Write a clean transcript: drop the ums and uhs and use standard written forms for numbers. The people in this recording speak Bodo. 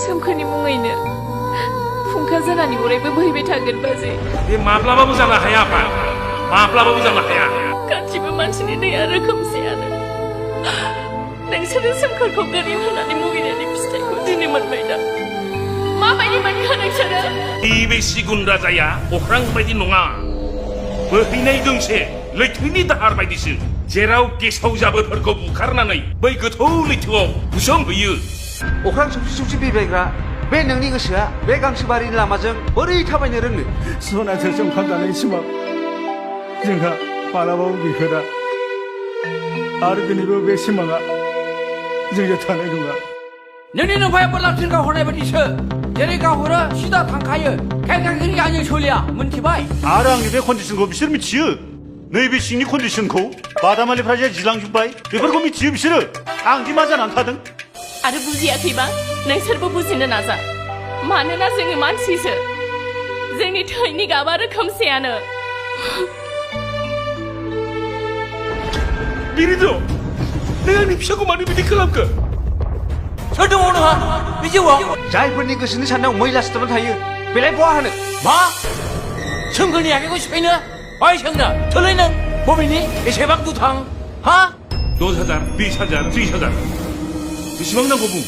सोमखोरनि मुङैनो फुंखा जानानै अरायबो बोहैबाय थागोन बाजै। बे माब्लाबाबो जानो हाया आफा, माब्लाबाबो जानो हाया। गासिबो मानसिनि दैया रोखोमसेयानो। नोंसोरो सोमखोरखौ गोरिब होननानै मुगैनायनि फिथाइखौ दिनै मोनबाय दा। माबायदि मोनखो नोंसोरो? बे सिगुन राजाया अख्रां बायदि नङा, बोहैनाय दोंसे लैथोनि दाहार बायदिसो, जेराव गेसाव जाबोरफोरखौ बुखारनानै बै गोथौ लैथोआव बुसोमहैयो। अख्रां सौसि सौसि बिरबायग्रा बे नोंनि गोसोआ बे गांसोबारिनि लामाजों बोरै थाबायनो रोंनो? सनाजों ओंखाम जानाय सिमां जोंहा मालाबाबो गैफेरा, आरो दिनैबो बे सिमाङा जोंजों थानाय नङा। नोंनि नोमफाया बोरलाबसिन गावहरनाय बायदिसो, जेरै गावहरो सिदा थांखायो। खेंख्राखेंख्रि आंजों सोलिया, मोनथिबाय? आरो आंनि बे कन्डिसनखौ बिसोर मिथियो। नैबे सिंनि कन्डिसनखौ बादामालिफ्रा जे जिलांजोब्बाय बेफोरखौ मिथियो बिसोरो। आंदि मा जानानै थादों। आरो बुजियाखैबा नोंसोरबो बुजिनो नाजा। मानोना जोङो मानसिसो, जोंनि थैनि गाबा रोखोमसेयानो। बिरिद', नों आंनि फिसाखौ मानो बिदि खालामखो? सोर दङ नोंहा बे जिउआव? जायफोरनि गोसोनि साननायाव मैला सिथाबना थायो बेलाय बहा होनो? मा? सोमखोरनि आखाइखौ सिफायनो? बाय सोंना सोलै नों बबेनि एसेबां दुथां? हा? 10,000, 20,000, 30,000 बेसेबां नांगौ बुं?